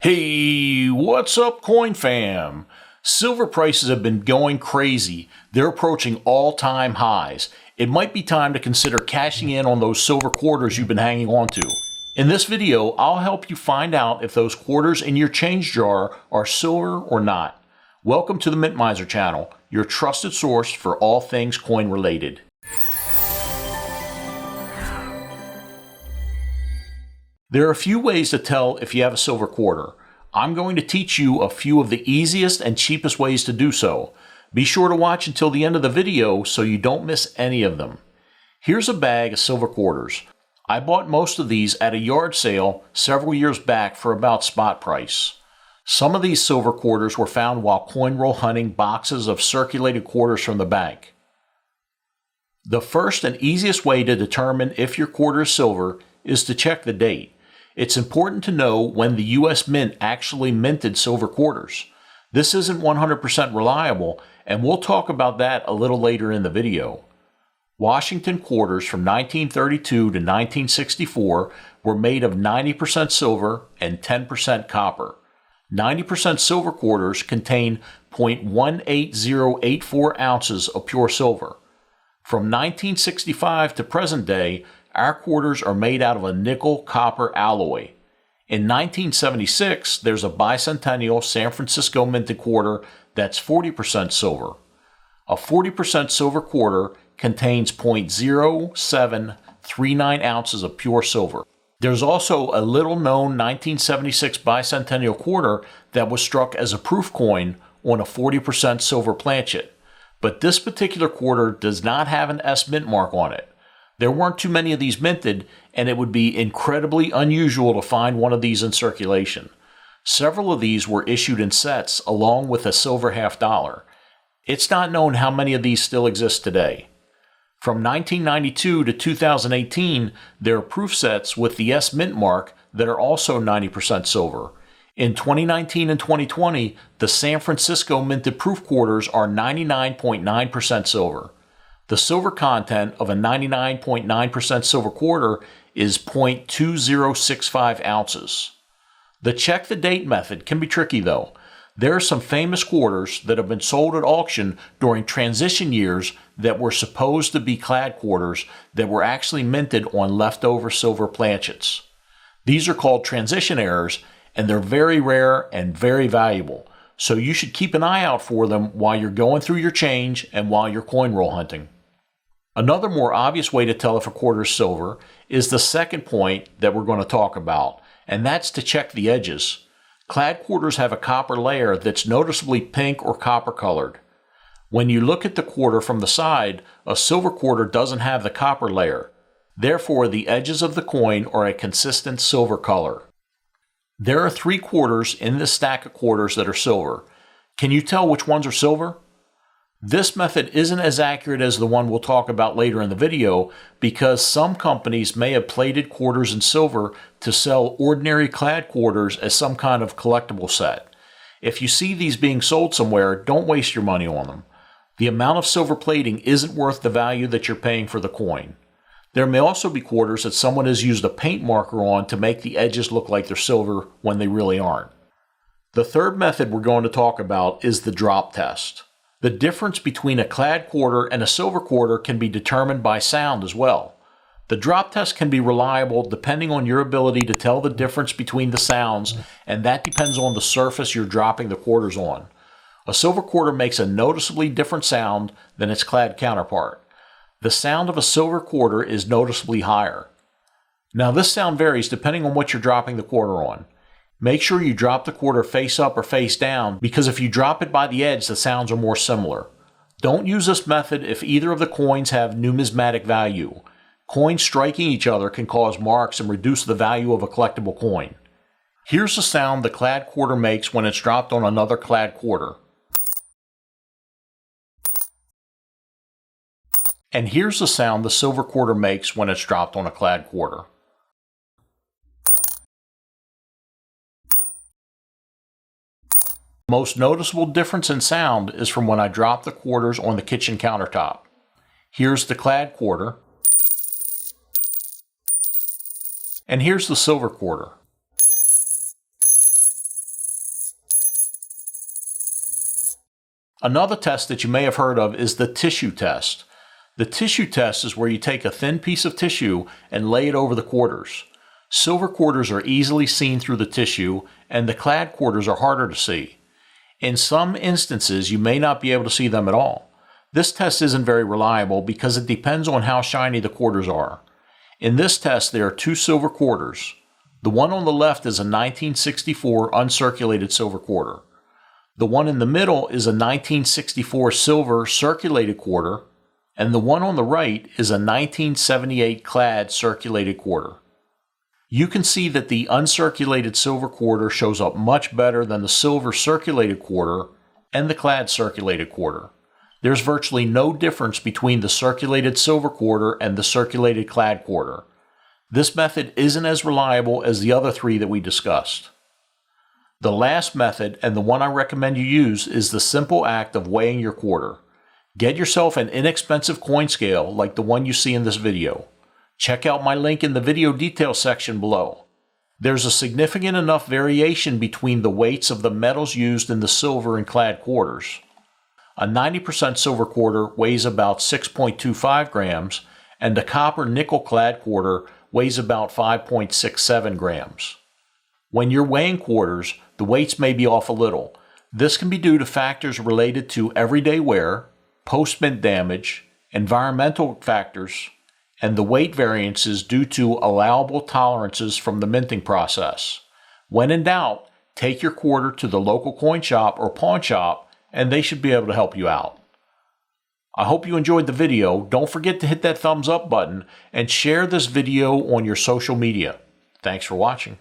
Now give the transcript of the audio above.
Hey, what's up, Coin Fam? Silver prices have been going crazy. They're approaching all-time highs. It might be time to consider cashing in on those silver quarters you've been hanging on to. In this video, I'll help you find out if those quarters in your change jar are silver or not. Welcome to the Mint Miser channel, your trusted source for all things coin related. There are a few ways to tell if you have a silver quarter. I'm going to teach you a few of the easiest and cheapest ways to do so. Be sure to watch until the end of the video so you don't miss any of them. Here's a bag of silver quarters. I bought most of these at a yard sale several years back for about spot price. Some of these silver quarters were found while coin roll hunting boxes of circulated quarters from the bank. The first and easiest way to determine if your quarter is silver is to check the date. It's important to know when the U.S. Mint actually minted silver quarters. This isn't 100% reliable, and we'll talk about that a little later in the video. Washington quarters from 1932 to 1964 were made of 90% silver and 10% copper. 90% silver quarters contain 0.18084 ounces of pure silver. From 1965 to present day, our quarters are made out of a nickel-copper alloy. In 1976, there's a bicentennial San Francisco minted quarter that's 40% silver. A 40% silver quarter contains 0.0739 ounces of pure silver. There's also a little-known 1976 bicentennial quarter that was struck as a proof coin on a 40% silver planchet, but this particular quarter does not have an S mint mark on it. There weren't too many of these minted, and it would be incredibly unusual to find one of these in circulation. Several of these were issued in sets along with a silver $50. It's not known how many of these still exist today. From 1992 to 2018, there are proof sets with the S mint mark that are also 90% silver. In 2019 and 2020, the San Francisco minted proof quarters are 99.9% silver. The silver content of a 99.9% silver quarter is 0.2065 ounces. The check the date method can be tricky though. There are some famous quarters that have been sold at auction during transition years that were supposed to be clad quarters that were actually minted on leftover silver planchets. These are called transition errors, and they're very rare and very valuable, so you should keep an eye out for them while you're going through your change and while you're coin roll hunting. Another more obvious way to tell if a quarter is silver is the second point that we're going to talk about, and that's to check the edges. Clad quarters have a copper layer that's noticeably pink or copper colored. When you look at the quarter from the side, a silver quarter doesn't have the copper layer. Therefore, the edges of the coin are a consistent silver color. There are 3 quarters in this stack of quarters that are silver. Can you tell which ones are silver? This method isn't as accurate as the one we'll talk about later in the video because some companies may have plated quarters in silver to sell ordinary clad quarters as some kind of collectible set. If you see these being sold somewhere, don't waste your money on them. The amount of silver plating isn't worth the value that you're paying for the coin. There may also be quarters that someone has used a paint marker on to make the edges look like they're silver when they really aren't. The third method we're going to talk about is the drop test. The difference between a clad quarter and a silver quarter can be determined by sound as well. The drop test can be reliable depending on your ability to tell the difference between the sounds, and that depends on the surface you're dropping the quarters on. A silver quarter makes a noticeably different sound than its clad counterpart. The sound of a silver quarter is noticeably higher. Now this sound varies depending on what you're dropping the quarter on. Make sure you drop the quarter face up or face down because if you drop it by the edge, the sounds are more similar. Don't use this method if either of the coins have numismatic value. Coins striking each other can cause marks and reduce the value of a collectible coin. Here's the sound the clad quarter makes when it's dropped on another clad quarter. And here's the sound the silver quarter makes when it's dropped on a clad quarter. The most noticeable difference in sound is from when I drop the quarters on the kitchen countertop. Here's the clad quarter, and here's the silver quarter. Another test that you may have heard of is the tissue test. The tissue test is where you take a thin piece of tissue and lay it over the quarters. Silver quarters are easily seen through the tissue, and the clad quarters are harder to see. In some instances, you may not be able to see them at all. This test isn't very reliable because it depends on how shiny the quarters are. In this test, there are two silver quarters. The one on the left is a 1964 uncirculated silver quarter. The one in the middle is a 1964 silver circulated quarter, and the one on the right is a 1978 clad circulated quarter. You can see that the uncirculated silver quarter shows up much better than the silver circulated quarter and the clad circulated quarter. There's virtually no difference between the circulated silver quarter and the circulated clad quarter. This method isn't as reliable as the other three that we discussed. The last method, and the one I recommend you use, is the simple act of weighing your quarter. Get yourself an inexpensive coin scale like the one you see in this video. Check out my link in the video details section below. There's a significant enough variation between the weights of the metals used in the silver and clad quarters. A 90% silver quarter weighs about 6.25 grams, and a copper nickel clad quarter weighs about 5.67 grams. When you're weighing quarters, the weights may be off a little. This can be due to factors related to everyday wear, post-mint damage, environmental factors, and the weight variances due to allowable tolerances from the minting process. When in doubt, take your quarter to the local coin shop or pawn shop, and they should be able to help you out. I hope you enjoyed the video. Don't forget to hit that thumbs up button and share this video on your social media. Thanks for watching.